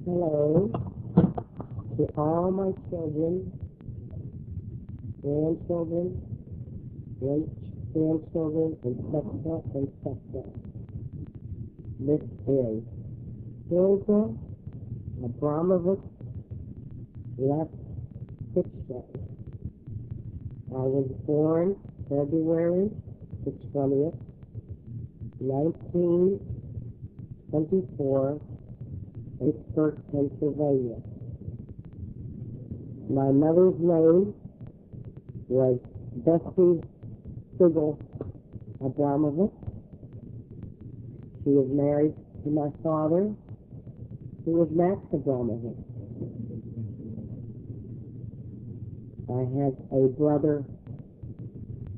Hello to all my children, grandchildren, great-grandchildren, and step-step. This is Hilda Abramovich left Pittsburgh. I was born February the 20th, 1924, Pittsburgh, Pennsylvania. My mother's name was Bessie Sigel Abramovich. She was married to my father, who was Max Abramovich. I had a brother,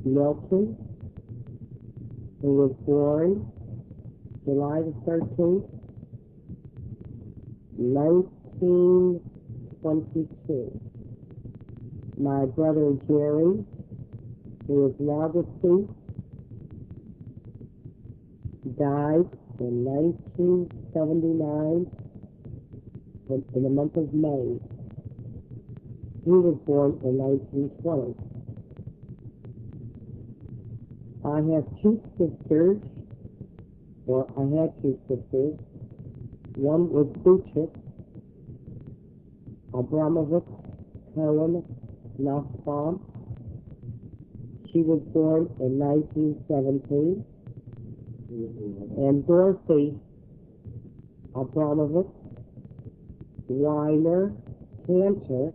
Milton, who was born July the 13th, 1922. My brother Jerry, who is now deceased, died in 1979 in the month of May. He was born in 1920. I have two sisters, or I had two sisters. One was Beatrice Abramovich Cohen Nussbaum. She was born in 1917. And Dorothy Abramovich Weiner Cantor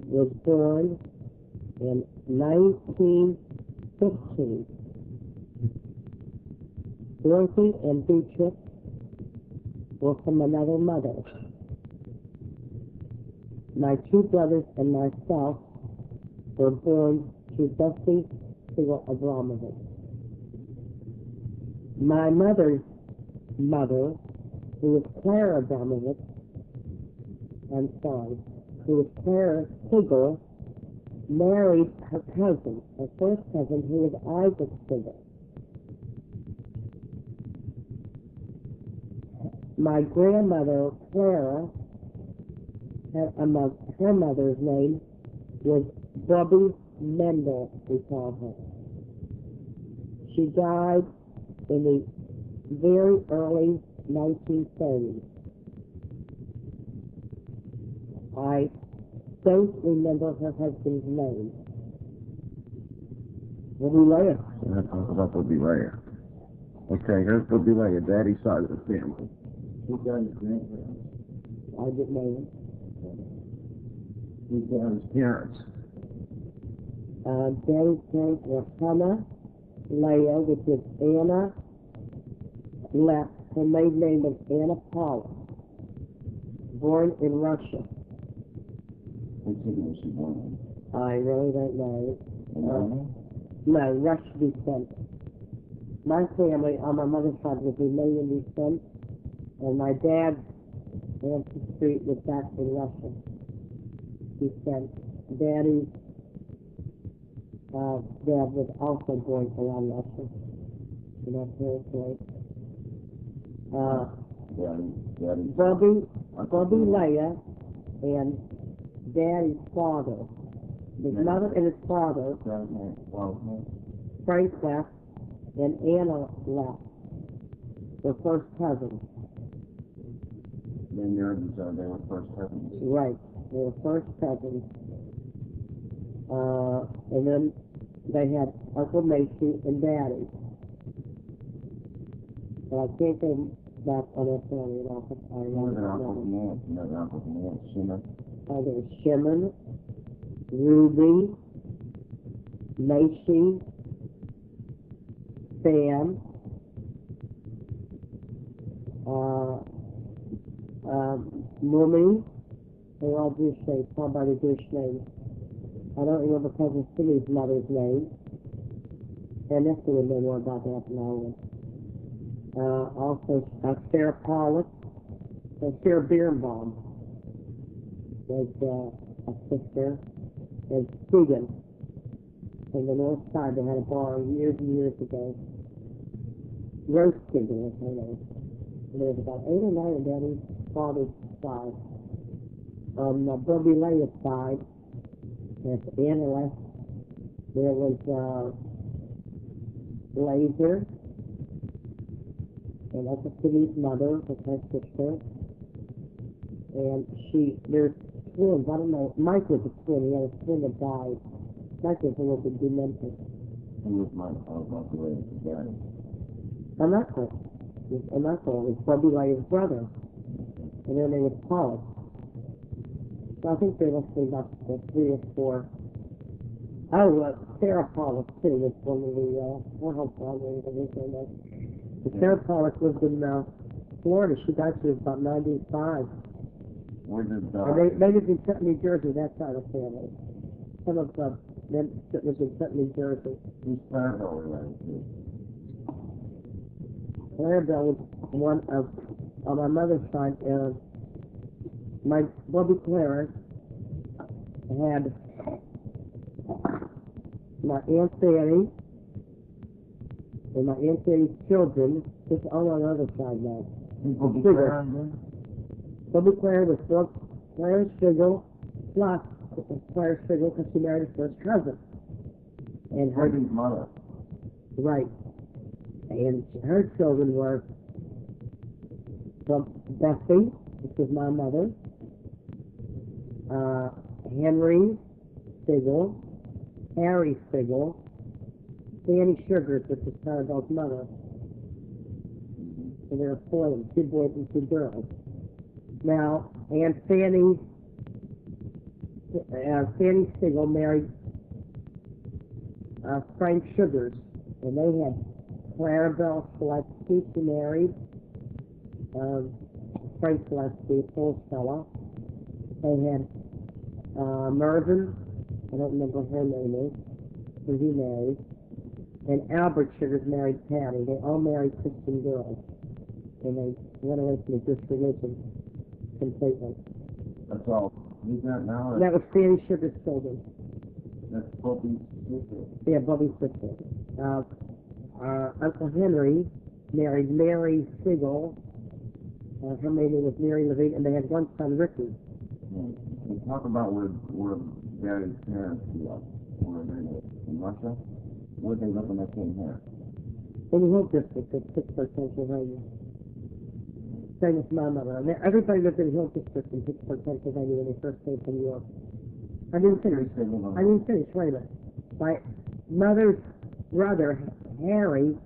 was born in 1915. Dorothy and Beatrice were from another mother. My two brothers and myself were born to Bessie Sigel Abramovich. My mother's mother, who was Clara Abramovich, who was Clara Sigel, married her cousin, her first cousin, who was Isaac Sigel. My grandmother, Clara, her mother's name was Bobby Mendel, we call her. She died in the very early 1930s. I don't remember her husband's name. Bobby Leah. We're going to talk about Bobby Leah. Okay, here's Bobby Leah, daddy's side of the family. Who's got his grandparents? I didn't know him. Who's got his parents? Daddy's parents were Hannah Leah, which is Anna Left. Her maiden name was Anna Paula. Born in Russia. What city was she born in? I really don't know. No, Russian descent. My family on my mother's side was Romanian descent, and my dad's ancestry was back in Russia descent. Daddy's dad was also born around Russia in that territory. Bobby Leah and Daddy's father, his mother and his father, Frank Left and Anna Left, were first cousins. Then yours is they were first cousins. Right, they were first cousins. And then they had Uncle Macy and Daddy. But I can't go back on their family at all. Another Uncle Nan, Shimon. There was Shimon, Ruby, Macy, Sam, Mummy. They were all Jewish names, called by the Jewish names. I don't remember Cousin Simmy's mother's name. And Esther would know more about that than I would. Also, Sarah Pollock and Sarah Birnbaum was a sister. And Stephen from the north side. They had a bar years and years ago. Roast Stephen was her name. And there was about 8 or 9 of Daddy's father's side. On Bobby Lay's side, that's Anna left. There was Laser, and that's Cindy's mother, that's her sister. And there's twins. I don't know. Mike was a twin. He had a twin that died. Mike was a little bit demented. He was my uncle. An uncle. An uncle. It was Bobby Lay's brother. And their name was Paul. So I think there must be about 3 or 4. Oh, Sarah Pollock too was one of the, we're hopeful I'm going to say that. Sarah Pollock lived in Florida. She died, she was about 95. Where did and they lived in Trenton, New Jersey, that side of the family. Some of them lived in Trenton, New Jersey. Who's Clarabelle related to? Clarabelle was one of, on my mother's side, my Bobby Clara had my Aunt Fanny and my Aunt Fanny's children, just all on the other side now. Bobby Clara again? Bobby Clara was Claire Schigel plus Claire Schigel because she married his first cousin. And her mother. Right. And her children were from Bessie, which was my mother, Henry Sigel, Harry Sigel, Fanny Sugars, which is Clarabelle's mother. And there were 4 of them, 2 boys and 2 girls. Now, Aunt Fanny Sigel married Frank Sugars, and they had Clarabelle Seletsky. She married Frank Seletsky, Polish fella. They had Mervyn, I don't remember what her name is, who he married, and Albert Sugars married Patty. They all married Christian girls, and they went away from the Jewish religion completely. That's all. Who's that now? That was Fanny Sugars' children. That's Bobby's sister. Yeah, Bobby's sister. Uncle Henry married Mary Sigel. Her maiden name was Mary Levine, and they had one son, Ricky. We talk about where Daddy's parents grew up. Where they live in Russia. Where they live when they came here. In the Hill District of Pittsburgh, Pennsylvania. Same as my mother. And everybody lived in the Hill District in Pittsburgh, Pennsylvania when they first came from New York. I didn't finish. Wait a minute. My mother's brother, Harry,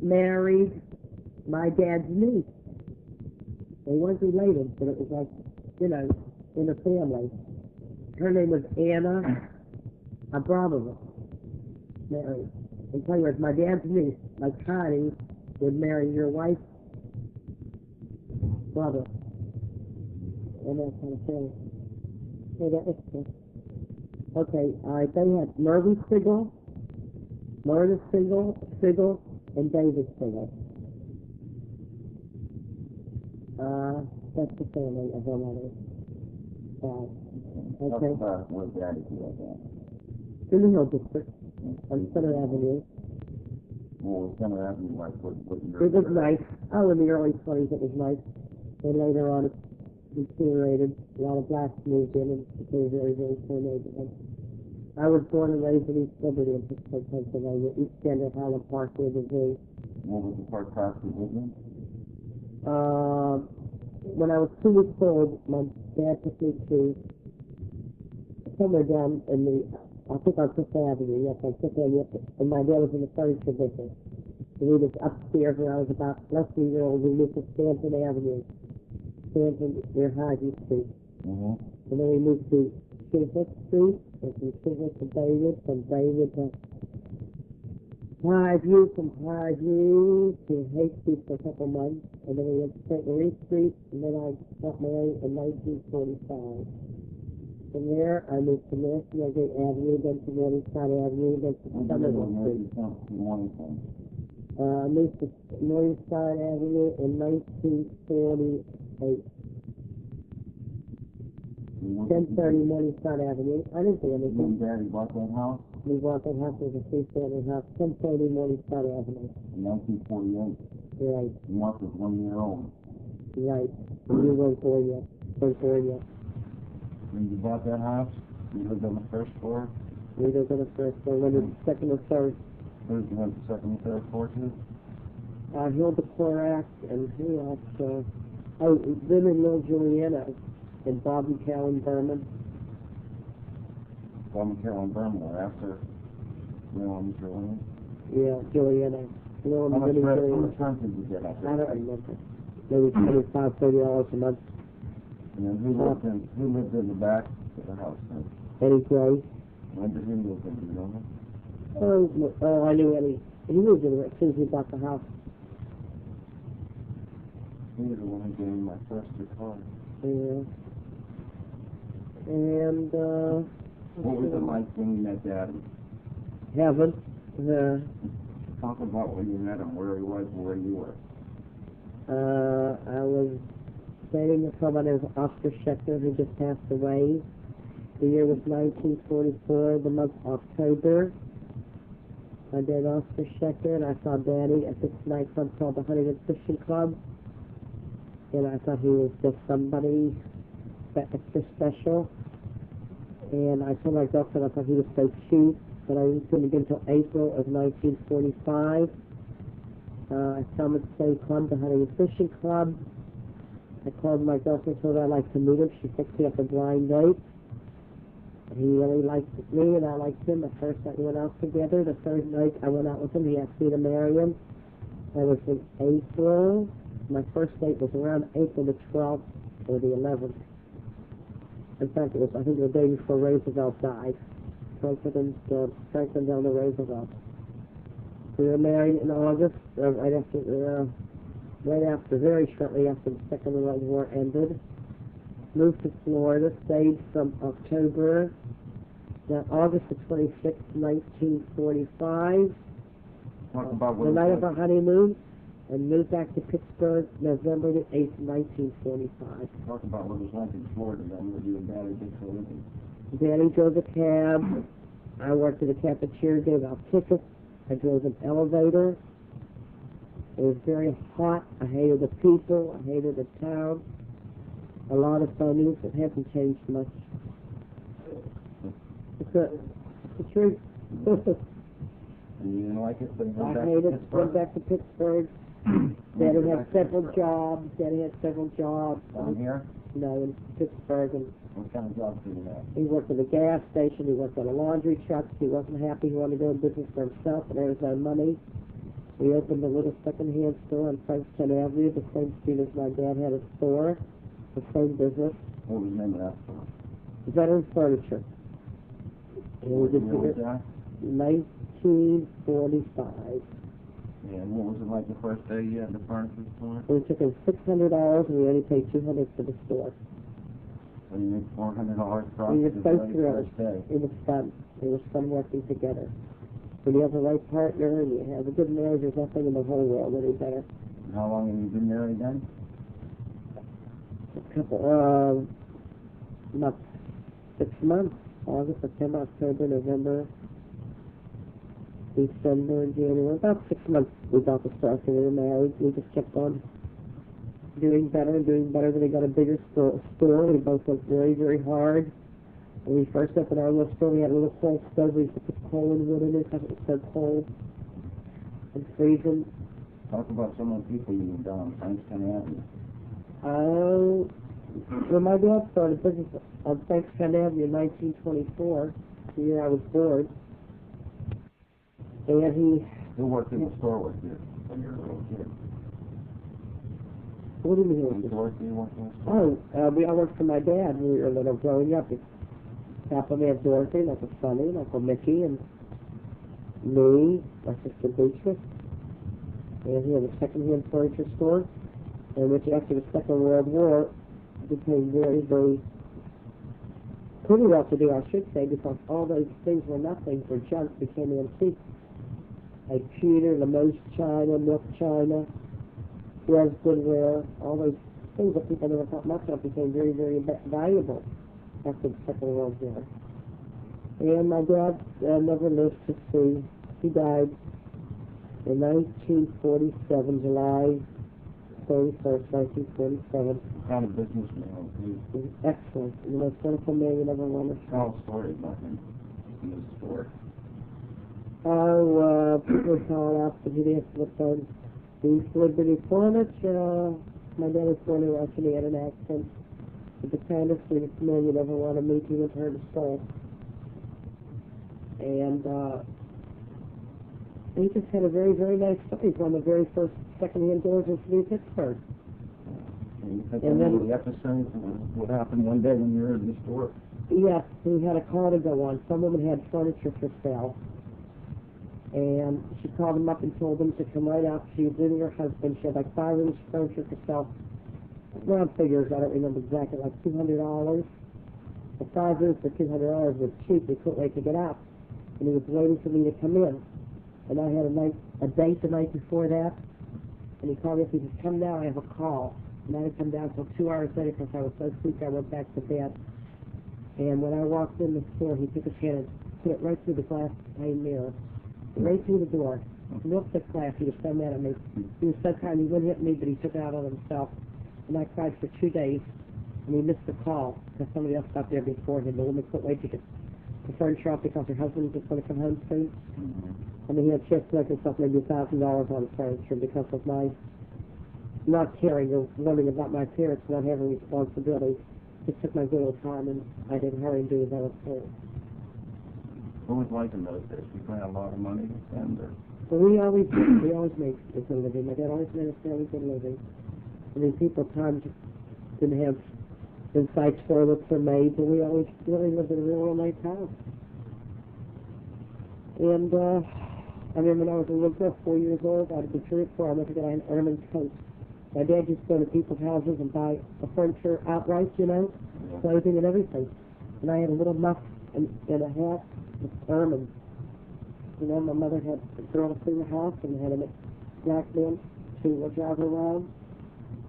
married my dad's niece. They weren't related, but it was like, in a family. Her name was Anna Abramovich. Married. And tell you what, my dad's niece, like Connie, would marry your wife's brother. And that kind of thing. Hey, that was cool. Okay, they had Mervyn Sigel, Myrna Sigel, and David Sigel. That's the family of her mother. Okay. Where Daddy grew up at? In the Hill District, on Center Avenue. Well, Center Avenue, like what year? It was nice. Oh, in the early 20s it was nice. And later on it deteriorated. A lot of blacks moved in and it became a very, very poor neighborhood. I was born and raised in East Liberty in Pittsburgh, Pennsylvania, East End of Highland Park near the zoo. What was the first house you lived in? When I was 2 weeks old, my dad took me to somewhere down in I think on Fifth Avenue, yes, on Fifth Avenue, and my dad was in the furniture business. And we was upstairs when I was about less than a year old. We moved to Stanton Avenue, Stanton, near Hyde Street. And then we moved to Chiswick Street, and from Chiswick to David, from David to Highview, from Highview to Hay Street for a couple months, and then we went to St. Marie Street, and then I got married in 1945. From there, I moved to National Gate Avenue, then to Morningside Avenue, then to Somerville Street. I moved to Morningside Avenue in 1948. 1030 Morningside Avenue. I didn't do anything. Daddy bought that house? We bought that house as a freestanding house, 1030 Morningside Avenue. In 1948? Right. Mark was 1 year old. Right. And you weren't born yet. When you bought that house, you lived on the first floor? We lived on the first floor, then the second and third. Who's the one, the second and third floor too? Hilda and who else? Then in Little Juliana, and Bob and Carolyn Berman. Bob and Carolyn Berman were after Will and Juliana? Yeah, Juliana. How much rent did you get out there? I don't remember. Maybe $25-$30 a month. And then who lived in the back of the house then? Eddie Gray. When did he move in, do you know? Oh, I knew Eddie. He moved in as soon as we bought the house. He was the one who gave me my first guitar. Yeah. And, what was it like when you met Daddy? Heaven. Talk about when you met him, where he was and where you were. I was dating a fellow named Oscar Schechter who just passed away. The year was 1944, the month October. I dated Oscar Schechter, and I saw Daddy at this nightclub called the Huntington Fishing Club. And I thought he was just somebody extra special. And I told my girlfriend I thought he was so cute, but I didn't see him again until April of 1945. I saw him at the same club, the Huntington Fishing Club. I called my girlfriend, told her I'd like to meet him. She fixed me up a blind date. He really liked me, and I liked him. The first night we went out together. The third night I went out with him. He asked me to marry him. That was in April. My first date was around April the 12th or the 11th. In fact, it was, I think, the day before Roosevelt died. Franklin Delano Roosevelt. We were married in August, very shortly after the Second World War ended. Moved to Florida, stayed from October, August the 26th, 1945, the night of our honeymoon, and moved back to Pittsburgh, November the 8th, 1945. Talk about what it was like in Florida, then, what you and Daddy did for a living. Daddy drove a cab. I worked at a cafeteria, gave out tickets. I drove an elevator. It was very hot. I hated the people. I hated the town. A lot of phonies. It hasn't changed much. It's the truth. And you didn't like it? I hated it. Went back to Pittsburgh. Daddy had several jobs. Down here? No, in Pittsburgh. And what kind of jobs did you have? he worked at a gas station. He worked on a laundry truck. He wasn't happy. He wanted to go in business for himself, and there was no money. We opened a little second-hand store on Frankston Avenue, the same street as my dad had a store, the same business. What was the name of that store? Veteran Furniture. And we did was that? 1945. Yeah, and what was it like the first day you had the furniture store? We took in $600, and we only paid $200 for the store. So you made $400 profit. We were so thrilled. First day. It was fun. It was fun working together. When you have the right partner and you have a good marriage, there's nothing in the whole world any better. And how long have you been married then? About 6 months. August, September, October, November, December, January. About 6 months we got the store, so we were married. We just kept on doing better and doing better. Then we got a bigger store. We both worked very, very hard. When we first opened our little store, we had a little coal stove. We used to put coal and wood in it because it was so cold and freezing. Talk about some of the people you moved on Frankston Avenue. When my dad started business on Frankston Avenue in 1924, the year I was born, and he... Who worked in the store with you when you were a little kid? What do you mean? You worked in the store? We all worked for my dad when we were little growing up. Papa had Dorothy, and Uncle Sonny, and Uncle Mickey, and me, my sister Beatrice. And he had a second-hand furniture store, in which after the Second World War became very, very pretty well to do, I should say, because all those things were nothing for junk became antiques. Like pewter, Limoges china, milk china, Dresden goodware, all those things that people never thought much of became very, very valuable after the Second World War. And my dad never lived to see. He died in 1947, July 31st, 1947. What kind of businessman was he? Excellent. The most wonderful man you ever wanted. Tell a story about him in this store. People were calling out to the answer the phone. He lived in furniture. My dad was born in Russia. He had an accent. But the kindest, sweetest man you'd ever want to meet. He was her to soul. And he just had a very, very nice place on the very first second-hand doors in City of Pittsburgh. And then the episode of what happened one day when you were in the store. Yes, he had a call to go on. Some woman had furniture for sale. And she called him up and told him to come right out. She was leaving her husband. She had like 5 rooms of furniture for sale. Round figures, I don't remember exactly, like $200. The 5 rooms for $200 was cheap. They couldn't wait to get out. And he was waiting for me to come in. And I had a date the night before that. And he called me up. He said, come now, I have a call. And I didn't come down until 2 hours later because I was so sleepy I went back to bed. And when I walked in the store, he took his hand and put it right through the glass pane mirror. Right through the door. Real thick glass. He was so mad at me. He was so kind. He wouldn't hit me, but he took it out on himself. And I cried for 2 days. And he missed the call because somebody else got there before him. The woman couldn't wait to get the furniture off because her husband was going to come home soon. I mean, he had just left himself maybe $1,000 on furniture because of my not caring or wondering about my parents not having responsibility. It took my good old time, and I didn't hurry and do as I was told. What was it like in those days? We had a lot of money to spend, or? Well, we always made a good living. My dad always made a fairly good living. I mean, people at times didn't have inside toilets or maids, but we always really lived in a real nice house. And I remember when I was a little girl, 4 years old, out of the church where I went to get an airman's coat. My dad used to go to people's houses and buy the furniture outright, you know, clothing and everything. And I had a little muff and a hat with ermine. You know, my mother had a girl to clean the house and had a black man to drive her around.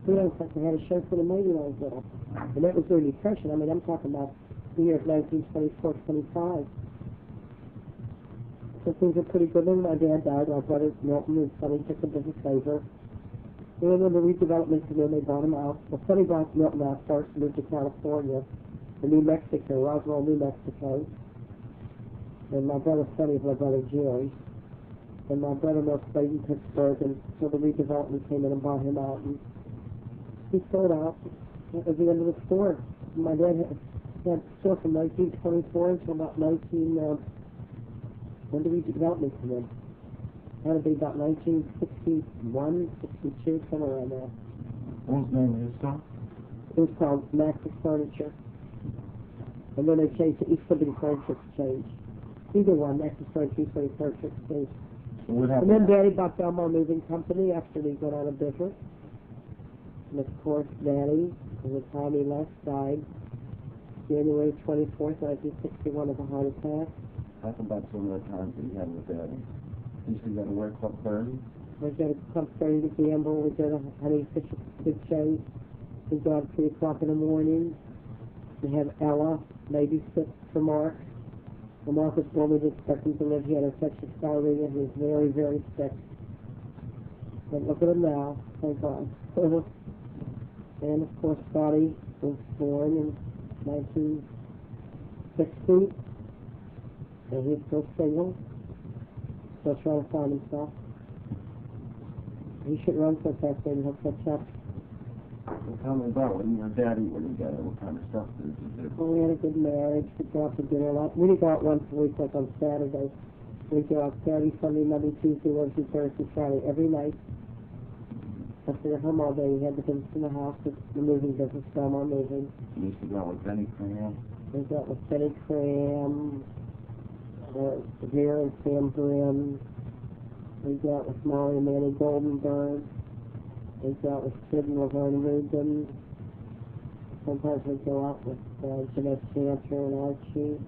You know, it's like they had a show for the maid when I was little. And that was during the Depression. I mean, I'm talking about the years 1924, 25. So things were pretty good. When my dad died, my brother Milton and Sonny took the business over. And when the redevelopment came in, they bought him out. Well, Sonny bought Milton out first, moved to California, to New Mexico, Roswell, New Mexico. And my brother Sonny is my brother Jerry. And my brother Milton stayed in Pittsburgh, and so the redevelopment came in and bought him out. And he sold out. That was the end of the store. My dad had a store from 1924 until about when did redevelopment come in? That would be about 1961, 62, somewhere around there. What was the name of his store? It was called Max's Furniture. And then they changed to East Liberty Furniture Exchange. Either one, Max's Furniture, East Liberty Furniture Exchange. So what And happened? then Daddy bought Belmar Moving Company after we got out of business. And of course, Daddy, at the time he left, died January 24th, 1961 of a heart attack. Talk about some of the times that you had with Daddy. You used to go to work Club 30. We go to Club 30 to gamble. We go to Honey Fish Big Shows. We go out at 3 o'clock in the morning. We have Ella babysit for Mark. When Mark was born, we didn't expect him to live. He had infectious diarrhea. He was very, very sick. But look at him now. Thank God. And of course, Scotty was born in 1960. And he's still single. Still trying to find himself. He should run so fast, maybe he'll catch up. So tell me about when you and Daddy were together. What kind of stuff did you do? Well, we had a good marriage. We'd go out to dinner a lot. We didn't go out once a week, like on Saturday. We'd go out Saturday, Sunday, Monday, Tuesday, Wednesday, Thursday, Friday, every night. After we were home all day, we had the business in the house, the moving business, Belmar Moving. You used to go out with Benny Cram. We got with Benny Cram, Vera and Sam Grimm. We got with Molly and Manny Goldenberg. We got with Sid and Laverne Rubin. Sometimes we go out with Jeanette Cantor and Archie.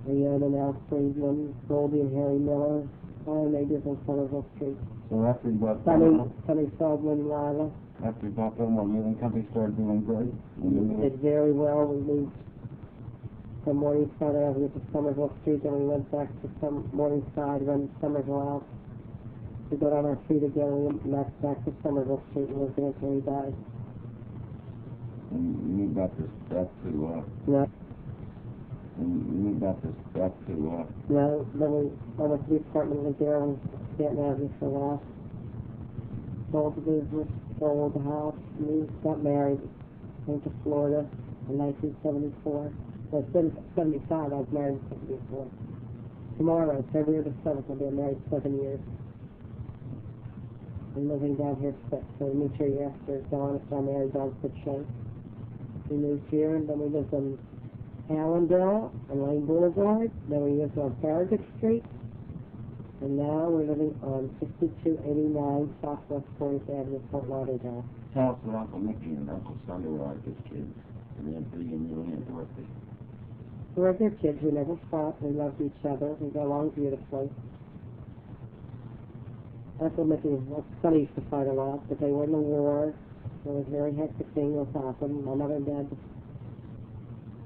Leon and Al Friedman, Goldie and Harry Miller. All our neighbors on Somerville Street. So after you bought Sonny Feldman and Lila. After you bought Belmar Moving Company, started doing great. We did very well. We moved from Morningside Avenue to Somerville Street, then we went back to Morningside, run Somerville out. We got on our feet again, and that's back to Somerville Street, and lived there until he died. And you got this stuff to, Yeah. and you got this stuff to, No, then we went to the apartment, lived there on Stanton Avenue for a while. Sold the business, sold the house, moved, got married, came to Florida in 1974. Well, 75, I was married in 74. Tomorrow, February the 7th, I'll be married 7 years. I'm living down here, so we moved here after Dawn, so I married Dawn Fitchon. We moved here, and then we lived on Allendale and Lane Boulevard. Then we lived on Farragut Street. And now we're living on 6289 Southwest 40th Avenue, Fort Lauderdale. tell us what Uncle Mickey and Uncle Sonny were like as kids. And then three and you and Dorothy. We were good kids. We never fought. We loved each other. We got along beautifully. Uncle Mickey and Sonny used to fight a lot, but they were in the war. It was a very hectic thing that happened. My mother and dad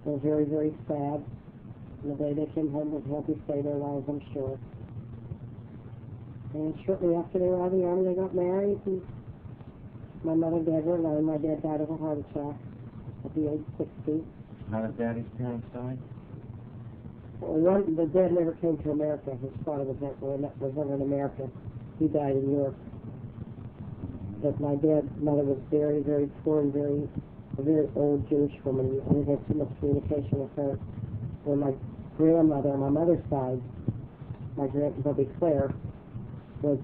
were very, very sad. And the day they came home was a happy state of their lives, I'm sure. And shortly after they were out of the army, they got married. And my mother and dad were alone. My dad died of a heart attack at the age of 60. How did Daddy's parents die? Well, the dad never came to America. His father was never in America. He died in Europe. But my dad's mother was very, very poor and a very old Jewish woman. I didn't have too much communication with her. When my grandmother on my mother's side, my grandmother Claire, was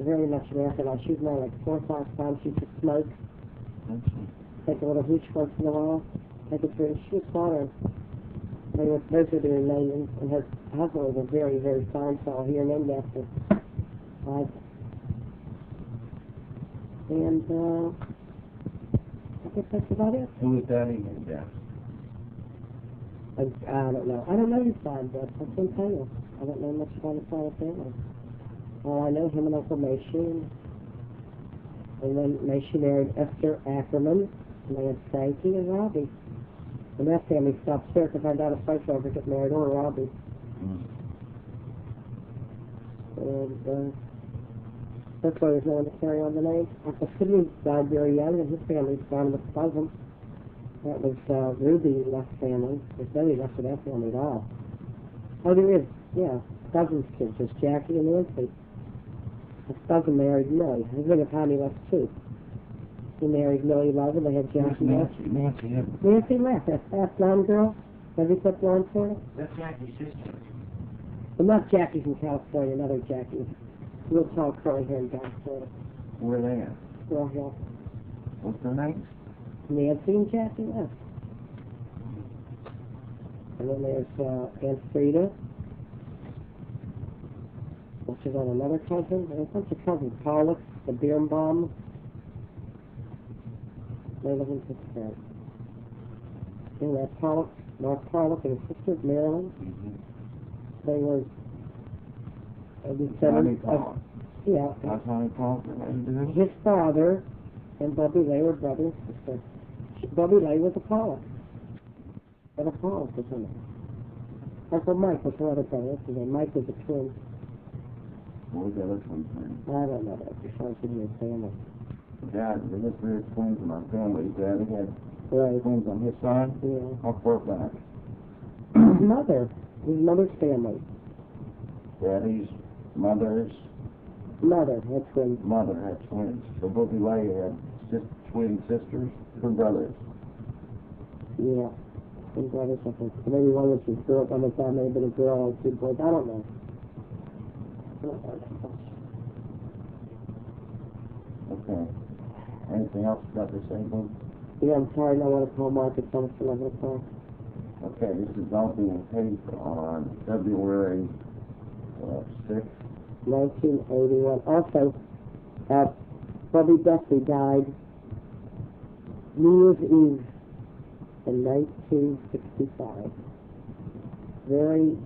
very much Americanized. She was married like 4 or 5 times. She used to smoke, take a little hooch once in a while, take a drink. She was foreign. Those were their names, and her husband was a very, very fine fellow here named after. And I guess that's about it. Who was Daddy and Dad? I don't know. I don't know his side, but I can't tell you. I don't know much about his side of the family. Well, I know him and Uncle Macy, and then Macy married Esther Ackerman, and they had Frankie and Robbie. And that family stopped there to find out if Frank ever get married or Robbie. And that's why there's no one to carry on the name. Uncle Sidney died very young, and his family's gone with cousin. That was Ruby left family. There's nobody left of that family at all. Oh, there is, yeah. Cousin's kids. There's Jackie and Nancy. His cousin married Millie. His name was Tommy left too. He married Millie Love, and they had Jackie left. Nancy left. That blonde girl. Have you put blonde for her? That's Jackie's sister. Well, not Jackie from California, another Jackie. Real tall, curly hair in California. Where are they at? Well, yeah. What's their names? Nancy and Jackie left. And then there's Aunt Frida, which is on another cousin. There's a bunch of cousins. Pollock, the Birnbaum. They live in Pittsburgh. And that's Pollock, Mark Pollock and his sister Marilyn. They were descendants of, yeah. That's how he called it. His father and Bubby Lay were brother and sister. Bubby Lay was a Pollock. And a Pollock was in it. Uncle Mike was her other brother. What's his name? Mike was a twin. What was the other twin's name? I don't know that before I was in your family. Dad, there was 3 twins in my family. Daddy had Right. twins on his side. Yeah. How far back? His mother's family. Daddy's mother's Mother had twins. mother had twins. So Bobby Lay had twin sisters, twin brothers. Yeah. Twin brothers, I think. Maybe one was his girl, one was that, maybe a girl and 2 boys. I don't know. Okay. Anything else about this evening? Yeah, I'm sorry, I want to call Mark. It's almost 11 o'clock. Okay, this is all being taped on February 6th. 1981. Also, Bubby Buckley died New Year's Eve in 1965. Very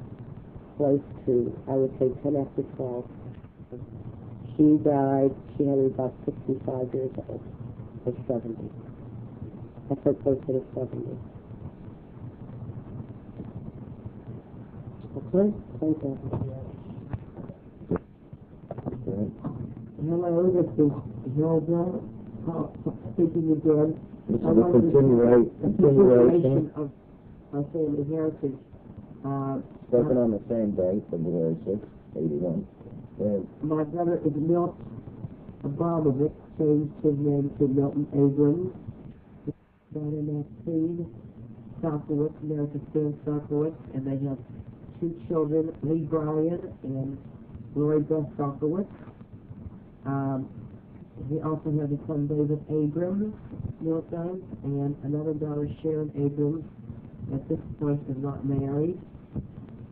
close to, I would say, 10 after 12. She died, she had about 65 years old, or 70. I said closer to 70. Okay, thank you. Okay. Hello, this is Hilda, speaking again. This is I a wanted to- continuation. of my family heritage. Spoken on the same day, February 6th, 81. My brother is Milt Abramovich, changed his name to Milton Abrams. Born in Maxine, Sockowitz, married to Stan Sockowitz, and they have 2 children, Lee Bryan and Lori Beth Sockowitz. He also has a son, David Abrams, Milt does, and another daughter, Sharon Abrams. At this point is not married.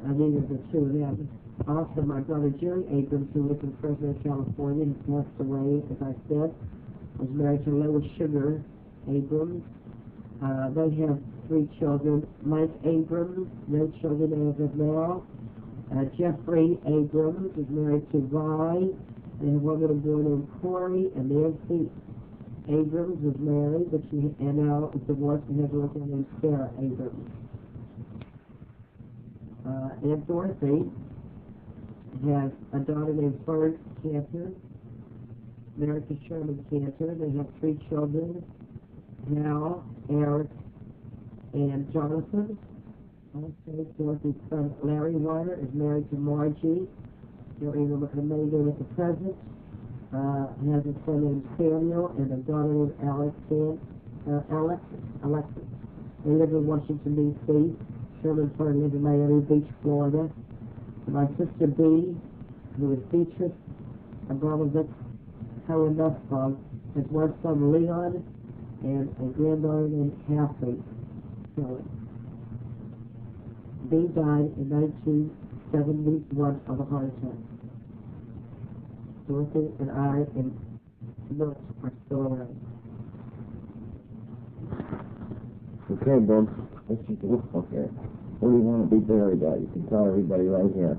Neither of the 2 of them. Also, my brother Jerry Abrams, who lives in Fresno, California, has passed away, as I said, was married to Lois Sugar Abrams. They have 3 children. Mike Abrams, no children as of now. Jeffrey Abrams is married to Vi. They have one little boy named Corey, and Nancy Abrams is married, but she now is divorced and has a little girl named Sarah Abrams. Aunt Dorothy has a daughter named Fern Cantor, married to Sherman Cantor. They have 3 children, Hal, Eric, and Jonathan. Also, Dorothy's son Larry Weiner is married to Margie. Don't even look at the maiden name at the present. Has a son named Samuel and a daughter named Alexis. They live in Washington, D.C. Sherman Fern lives in Miami Beach, Florida. My sister B, who is Beatrice Abramovich Cohen Nussbaum, has one son, Leon, and a granddaughter named Kathy Cohen. B died in 1971 of a heart attack. Dorothy and I and Milt are still around. Okay, Bob. What you do? Okay. Where do you want to be buried at? You can tell everybody right here.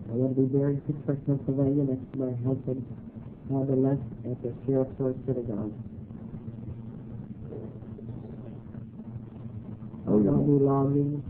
I want to be buried in Pittsburgh, Pennsylvania, next to my husband, Father Les, at the Sheriff's Road Synagogue. Oh, I'll be longing